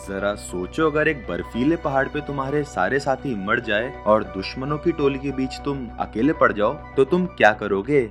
जरा सोचो, अगर एक बर्फीले पहाड़ पे तुम्हारे सारे साथी मर जाए और दुश्मनों की टोली के बीच तुम अकेले पड़ जाओ तो तुम क्या करोगे।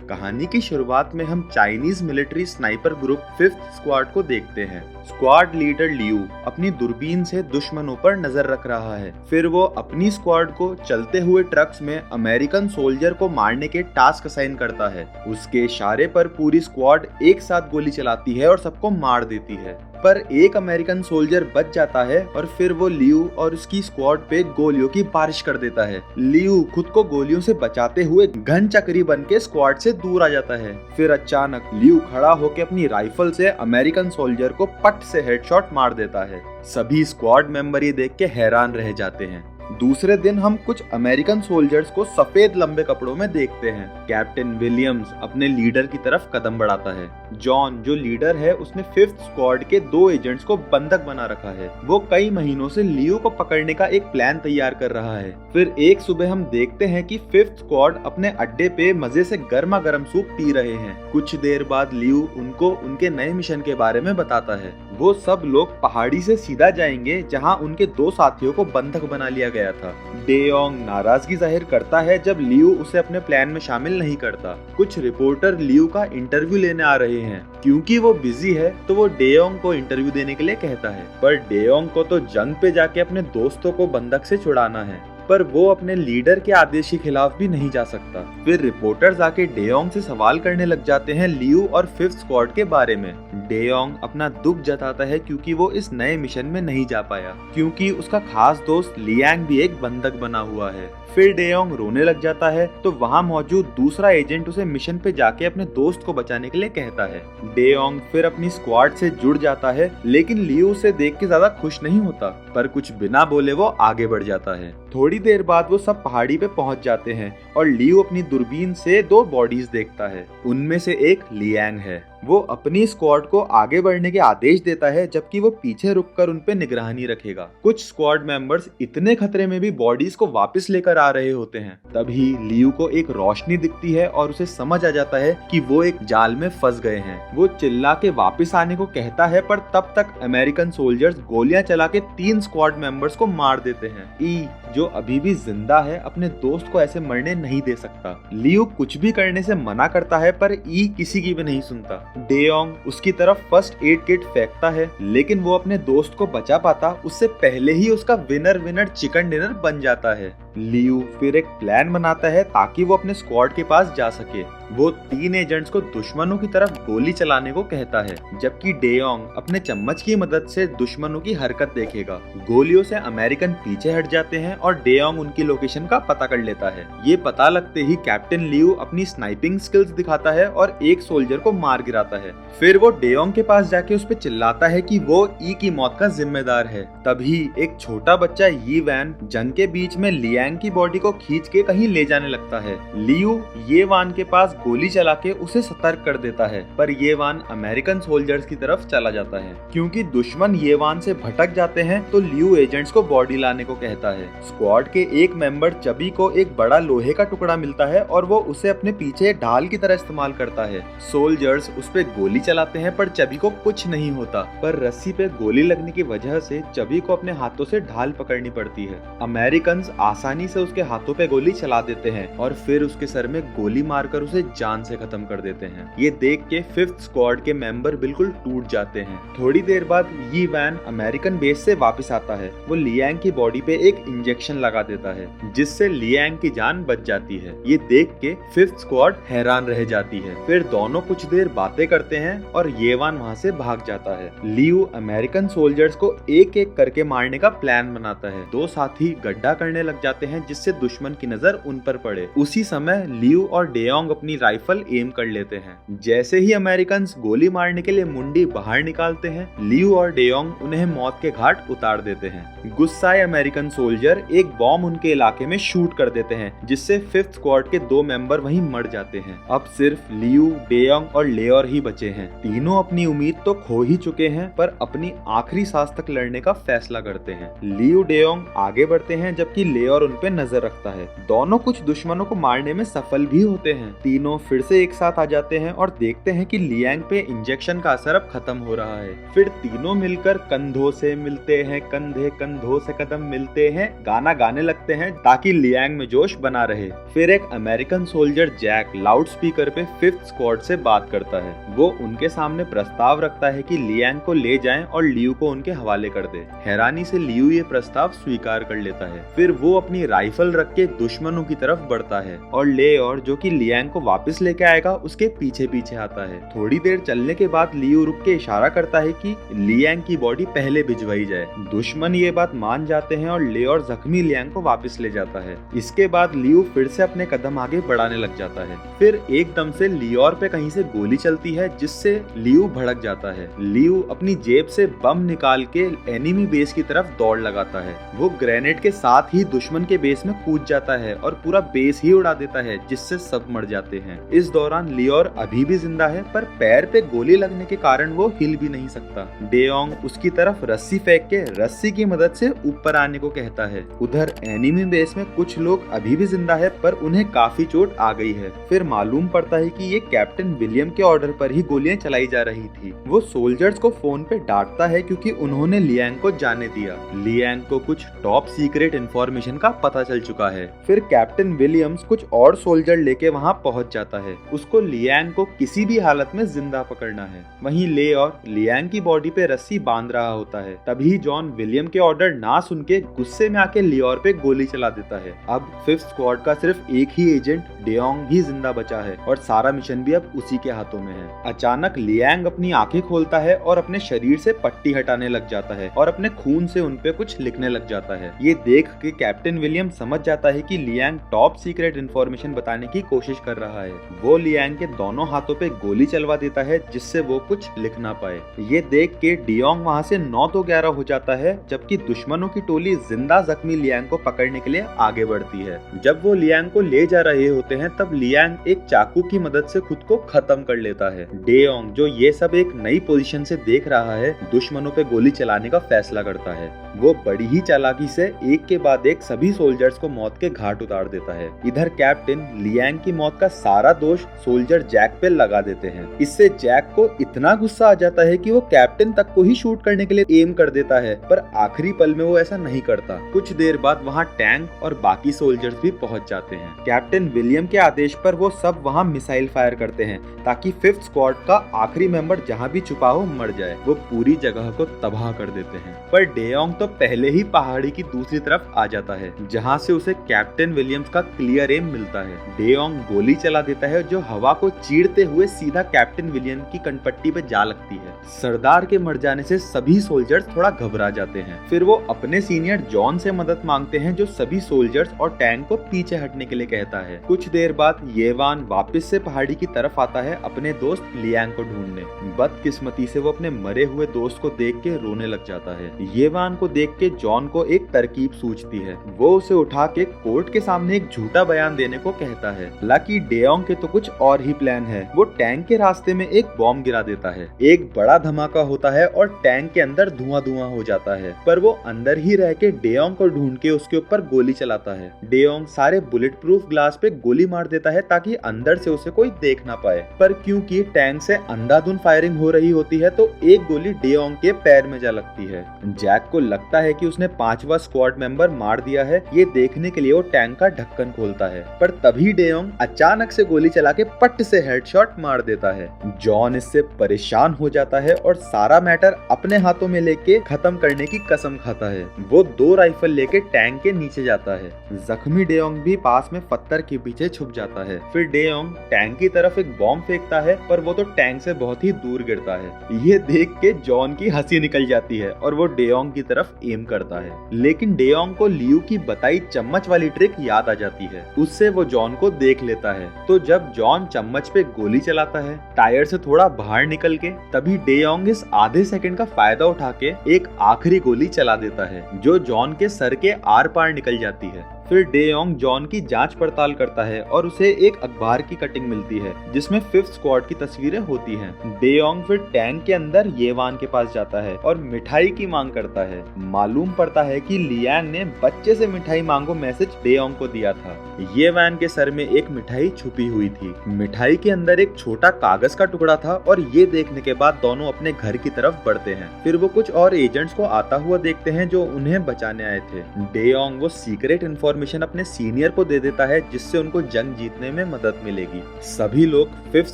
कहानी की शुरुआत में हम Chinese military sniper group 5th squad को देखते हैं। स्क्वाड लीडर लियू अपनी दूरबीन से दुश्मनों पर नजर रख रहा है। फिर वो अपनी स्क्वाड को चलते हुए ट्रक्स में अमेरिकन सोल्जर को मारने के टास्क असाइन करता है। उसके इशारे पर पूरी स्क्वाड एक साथ गोली चलाती है और सबको मार देती है, पर एक अमेरिकन सोल्जर बच जाता है और फिर वो लियू और उसकी स्क्वाड पे गोलियों की बारिश कर देता है। लियू खुद को गोलियों से बचाते हुए घन चक्री बन के स्क्वाड से दूर आ जाता है। फिर अचानक लियू खड़ा होकर अपनी राइफल से अमेरिकन सोल्जर को पट से हेडशॉट मार देता है। सभी स्क्वाड मेंबर ये देख के हैरान रह जाते हैं। दूसरे दिन हम कुछ अमेरिकन सोल्जर्स को सफेद लंबे कपड़ों में देखते हैं। कैप्टन विलियम्स अपने लीडर की तरफ कदम बढ़ाता है। जॉन जो लीडर है उसने 5th स्क्वाड के 2 एजेंट्स को बंधक बना रखा है। वो कई महीनों से लियो को पकड़ने का एक प्लान तैयार कर रहा है। फिर एक सुबह हम देखते हैं कि 5th स्क्वाड अपने अड्डे पे मजे से गर्मा गर्म सूप पी रहे हैं। कुछ देर बाद लियो उनको उनके नए मिशन के बारे में बताता है। वो सब लोग पहाड़ी से सीधा जाएंगे जहाँ उनके 2 साथियों को बंधक बना लिया गया था। डेयोंग नाराजगी जाहिर करता है जब लियू उसे अपने प्लान में शामिल नहीं करता। कुछ रिपोर्टर लियू का इंटरव्यू लेने आ रहे हैं। क्योंकि वो बिजी है तो वो डेयोंग को इंटरव्यू देने के लिए कहता है, पर डेयोंग को तो जंग पे जाके अपने दोस्तों को बंधक से छुड़ाना है, पर वो अपने लीडर के आदेश के खिलाफ भी नहीं जा सकता। फिर रिपोर्टर्स आके डेयोंग से सवाल करने लग जाते हैं लियू और 5th स्क्वाड के बारे में। डेयोंग अपना दुख जताता है क्योंकि वो इस नए मिशन में नहीं जा पाया, क्योंकि उसका खास दोस्त लियांग भी एक बंधक बना हुआ है। फिर डेयोंग रोने लग जाता है तो वहाँ मौजूद दूसरा एजेंट उसे मिशन पे जाके अपने दोस्त को बचाने के लिए कहता है। डेयोंग फिर अपनी स्क्वाड से जुड़ जाता है, लेकिन लियू उसे देख के ज्यादा खुश नहीं होता, पर कुछ बिना बोले वो आगे बढ़ जाता है। थोड़ी देर बाद वो सब पहाड़ी पे पहुंच जाते हैं और लियू अपनी दूरबीन से 2 बॉडीज देखता है। उनमें से एक लियांग है। वो अपनी स्क्वाड को आगे बढ़ने के आदेश देता है, जबकि वो पीछे रुककर उन पे निगरानी रखेगा। कुछ स्क्वाड मेंबर्स इतने खतरे में भी बॉडीज को वापस लेकर आ रहे होते हैं। तभी लियू को एक रोशनी दिखती है और उसे समझ आ जाता है कि वो एक जाल में फंस गए हैं। वो चिल्ला के वापस आने को कहता है, पर तब तक अमेरिकन सोल्जर्स गोलियां चला के 3 स्क्वाड मेंबर्स को मार देते हैं। ई जो अभी भी जिंदा है अपने दोस्त को ऐसे मरने नहीं दे सकता। लियू कुछ भी करने से मना करता है, पर ई किसी की भी नहीं सुनता। डेयोंग उसकी तरफ फर्स्ट एड किट फेंकता है, लेकिन वो अपने दोस्त को बचा पाता उससे पहले ही उसका विनर चिकन डिनर बन जाता है। लियू फिर एक प्लान बनाता है ताकि वो अपने स्क्वाड के पास जा सके। वो 3 एजेंट्स को दुश्मनों की तरफ गोली चलाने को कहता है, जबकि डेयोंग अपने चम्मच की मदद से दुश्मनों की हरकत देखेगा। गोलियों से अमेरिकन पीछे हट जाते हैं और डेयोंग उनकी लोकेशन का पता कर लेता है। ये पता लगते ही कैप्टन लियू अपनी स्नाइपिंग स्किल्स दिखाता है और एक सोल्जर को मार गिराता है। फिर वो डेयोंग के पास जाके उस पे चिल्लाता है कि वो ई की मौत का जिम्मेदार है। तभी एक छोटा बच्चा यी वैन जंग के बीच में लियांग की बॉडी को खींच के कहीं ले जाने लगता है। लियू ये वान के पास गोली चला के उसे सतर्क कर देता है, पर ये वान अमेरिकन सोल्जर्स की तरफ चला जाता है। क्योंकि दुश्मन ये वान से भटक जाते हैं तो लियू एजेंट्स को बॉडी लाने को कहता है। स्क्वाड के एक मेंबर चबी को एक बड़ा लोहे का टुकड़ा मिलता है और वो उसे अपने पीछे ढाल की तरह इस्तेमाल करता है। सोल्जर्स उस पे गोली चलाते हैं, पर चबी को कुछ नहीं होता, पर रस्सी पे गोली लगने की वजह से चबी को अपने हाथों से ढाल पकड़नी पड़ती है। अमेरिकन आसानी से उसके हाथों पे गोली चला देते हैं और फिर उसके सर में गोली मारकर उसे जान से खत्म कर देते हैं। ये देख के 5th स्क्वाड के मेंबर बिल्कुल टूट जाते हैं। थोड़ी देर बाद ये वैन अमेरिकन बेस से वापस आता है। वो लियांग की बॉडी पे एक इंजेक्शन लगा देता है, जिससे लियांग की जान बच जाती है। ये देख के 5th स्क्वाड हैरान रह जाती है। फिर दोनों कुछ देर बातें करते हैं और ये वान वहाँ से भाग जाता है। लियू अमेरिकन सोल्जर्स को एक एक करके मारने का प्लान बनाता है। 2 साथी गड्ढा करने लग जाते हैं, जिससे दुश्मन की नजर उन पर पड़े। उसी समय लियू और डेयोंग अपनी राइफल एम कर लेते हैं। जैसे ही अमेरिकन गोली मारने के लिए मुंडी बाहर निकालते हैं, लियू और डेयोंग उन्हें मौत के घाट उतार देते हैं। गुस्साए अमेरिकन सोल्जर एक बॉम्ब उनके इलाके में शूट कर देते हैं, जिससे 5th स्क्वाड के 2 मेंबर वहीं मर जाते हैं। अब सिर्फ लियू, डेयोंग और लेयर ही बचे हैं। तीनों अपनी उम्मीद तो खो ही चुके हैं, पर अपनी आखिरी सांस तक लड़ने का फैसला करते हैं। लियू डेयोंग आगे बढ़ते हैं, जबकि लेयर उन पे नजर रखता है। दोनों कुछ दुश्मनों को मारने में सफल भी होते हैं। तीनों फिर से एक साथ आ जाते हैं और देखते हैं कि लियांग पे इंजेक्शन का असर अब खत्म हो रहा है। फिर तीनों मिलकर कंधों से मिलते हैं, कंधे कंधों से कदम मिलते हैं गाना गाने लगते हैं ताकि लियांग में जोश बना रहे। फिर एक American soldier Jack loud speaker पे 5th स्क्वाड से बात करता है। वो उनके सामने प्रस्ताव रखता है कि लियांग को ले जाएं और लियू को उनके हवाले कर दे। हैरानी से लियू ये प्रस्ताव स्वीकार कर लेता है। फिर वो अपनी राइफल रख के दुश्मनों की तरफ बढ़ता है और लेओर जो कि लियांग को वापस लेके आएगा उसके पीछे पीछे आता है। थोड़ी देर चलने के बाद लियू रुक के इशारा करता है कि लियांग की बॉडी पहले भिजवाई जाए। दुश्मन ये बात मान जाते हैं और लेओर जख्मी लियांग को वापस ले जाता है। इसके बाद लियू फिर से अपने कदम आगे बढ़ाने लग जाता है। फिर एकदम से लियोर पे कहीं से गोली चलती है जिससे लियू भड़क जाता है। लियू अपनी जेब से बम निकाल के एनिमी बेस की तरफ दौड़ लगाता है। वो ग्रेनेड के साथ ही दुश्मन के बेस में कूद जाता है और पूरा बेस ही उड़ा देता है जिससे सब मर जाते हैं। इस दौरान लियोर अभी भी जिंदा है पर पैर पे गोली लगने के कारण वो हिल भी नहीं सकता। डेयोंग उसकी तरफ रस्सी फेंक के रस्सी की मदद से ऊपर आने को कहता है। उधर एनिमी बेस में कुछ लोग अभी भी जिंदा है पर उन्हें काफी चोट आ गई है। फिर मालूम पड़ता है कि ये कैप्टन विलियम के ऑर्डर पर ही गोलियां चलाई जा रही थी। वो सोल्जर्स को फोन पे डांटता है क्योंकि उन्होंने लियांग को जाने दिया। लियांग को कुछ टॉप सीक्रेट इंफॉर्मेशन का पता चल चुका है। फिर कैप्टन विलियम्स कुछ और सोल्जर लेके वहाँ पहुँच जाता है। उसको लियांग को किसी भी हालत में जिंदा पकड़ना है। वहीं लेओर लियांग की बॉडी पे रस्सी बांध रहा होता है। तभी जॉन विलियम के ऑर्डर ना सुन के गुस्से में आके लियोर पे गोली चला देता है। अब 5th स्क्वाड का सिर्फ एक ही एजेंट डेयोंग ही जिंदा बचा है और सारा मिशन भी अब उसी के हाथों में है। अचानक लियांग अपनी आंखें खोलता है और अपने शरीर से पट्टी हटाने लग जाता है और अपने खून से उनपे कुछ लिखने लग जाता है। ये देख के कैप्टन विलियम समझ जाता है कि लियांग टॉप सीक्रेट इंफॉर्मेशन बताने की कोशिश कर रहा है। वो लियांग के दोनों हाथों पे गोली चलवा देता है जिससे वो कुछ लिख ना पाए। ये देख के डेयोंग वहाँ से 9 तो 11 हो जाता है जबकि दुश्मनों की टोली जिंदा जख्मी लियांग को पकड़ने के लिए आगे बढ़ती है। जब वो लियांग को ले जा रहे होते हैं तब लियांग एक चाकू की मदद से खुद को खत्म कर लेता है। डेयोंग जो ये सब एक नई पोजीशन से देख रहा है दुश्मनों पे गोली चलाने का फैसला करता है। वो बड़ी ही चालाकी से एक के बाद एक सभी सोल्जर्स को मौत के घाट उतार देता है। इधर कैप्टन लियांग की मौत का सारा दोष सोल्जर जैक पे लगा देते हैं। इससे जैक को इतना गुस्सा आ जाता है कि वो कैप्टन तक को ही शूट करने के लिए एम कर देता है पर आखिरी पल में वो ऐसा नहीं करता। कुछ देर बाद वहाँ टैंक और बाकी सोल्जर्स भी पहुँच जाते हैं। कैप्टन विलियम के आदेश पर वो सब वहाँ मिसाइल फायर करते हैं ताकि 5th स्क्वाड का आखिरी मेंबर जहाँ भी छुपा हो मर जाए। वो पूरी जगह को तबाह कर देते हैं पर डेयोंग तो पहले ही पहाड़ी की दूसरी तरफ आ जाता है जहाँ से उसे कैप्टन विलियम्स का क्लियर एम मिलता है। डेयोंग गोली चला देता है जो हवा को चीरते हुए सीधा कैप्टन विलियम की कनपट्टी पे जा लगती है। सरदार के मर जाने से सभी सोल्जर्स थोड़ा घबरा जाते हैं। फिर वो अपने सीनियर जॉन से मदद मांगते हैं जो सभी सोल्जर्स और टैंक को पीछे हटने के लिए कहता है। कुछ देर बाद येवान वापस से पहाड़ी की तरफ आता है अपने दोस्त लियांग को ढूंढने। बदकिस्मती से वो अपने मरे हुए दोस्त को देख के रोने लग जाता है। येवान को देख के जॉन को एक तरकीब सूझती है। वो उसे उठा के कोर्ट के सामने एक झूठा बयान देने को कहता है। हालांकि डेयोंग के तो कुछ और ही प्लान है। वो टैंक के रास्ते में एक बॉम्ब गिरा देता है। एक बड़ा धमाका होता है और टैंक के अंदर धुआं धुआं हो जाता है पर वो अंदर ही रह के डेयोंग को ढूंढ के उसके ऊपर गोली चलाता है। डेयोंग सारे बुलेट प्रूफ ग्लास पे गोली मार देता है ताकि अंदर से उसे कोई देख ना पाए पर क्योंकि टैंक से अंधाधुंध फायरिंग हो रही होती है तो एक गोली डेयोंग के पैर में जा लगती है। जैक को लगता है कि उसने 5वां स्क्वाड मेंबर मार दिया है। ये देखने के लिए वो टैंक का ढक्कन खोलता है पर तभी डेयोंग अचानक से गोली चला के पट से हेडशॉट मार देता है। जॉन इससे परेशान हो जाता है और सारा मैटर अपने हाथों में लेके खत्म करने की कसम खाता है। वो 2 राइफल लेके टैंक के नीचे जाता है। जख्मी डेयोंग भी पास में पत्थर के पीछे छुप जाता है। फिर डेयोंग टैंक की तरफ एक बॉम्ब फेंकता है पर वो तो टैंक से बहुत ही दूर गिरता है। ये देख के जॉन की हंसी निकल जाती है और वो डेयोंग की तरफ एम करता है। लेकिन डेयोंग को लियू की बताई चम्मच वाली ट्रिक याद आ जाती है। उससे वो जॉन को देख लेता है। तो जब जॉन चम्मच पे गोली चलाता है टायर से थोड़ा बाहर निकल के तभी डेयोंग इस आधे सेकंड का फायदा उठा के एक आखिरी गोली चला देता है जो जॉन के सर के आर पार निकल जाती है। फिर डेयोंग जॉन की जांच पड़ताल करता है और उसे एक अखबार की कटिंग मिलती है जिसमें फिफ्थ स्क्वाड की तस्वीरें होती हैं। डेयोंग फिर टैंक के अंदर येवान के पास जाता है और मिठाई की मांग करता है। मालूम पड़ता है कि लियांग ने बच्चे से मिठाई मांगो मैसेज डेयोंग को दिया था। येवान के सर में एक मिठाई छुपी हुई थी। मिठाई के अंदर एक छोटा कागज का टुकड़ा था और ये देखने के बाद दोनों अपने घर की तरफ बढ़ते हैं। फिर वो कुछ और एजेंट्स को आता हुआ देखते हैं जो उन्हें बचाने आए थे। डेयोंग वो सीक्रेट इंफॉर्मेशन अपने सीनियर को दे देता है जिससे उनको जंग जीतने में मदद मिलेगी। सभी लोग फिफ्थ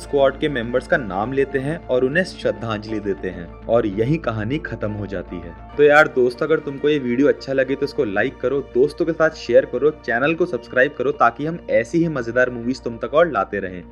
स्क्वाड के मेंबर्स का नाम लेते हैं और उन्हें श्रद्धांजलि देते हैं और यही कहानी खत्म हो जाती है। तो यार दोस्त, अगर तुमको ये वीडियो अच्छा लगे तो इसको लाइक करो, दोस्तों के साथ शेयर करो, चैनल को सब्सक्राइब करो ताकि हम ऐसी ही मजेदार मूवीज तुम तक और लाते रहें।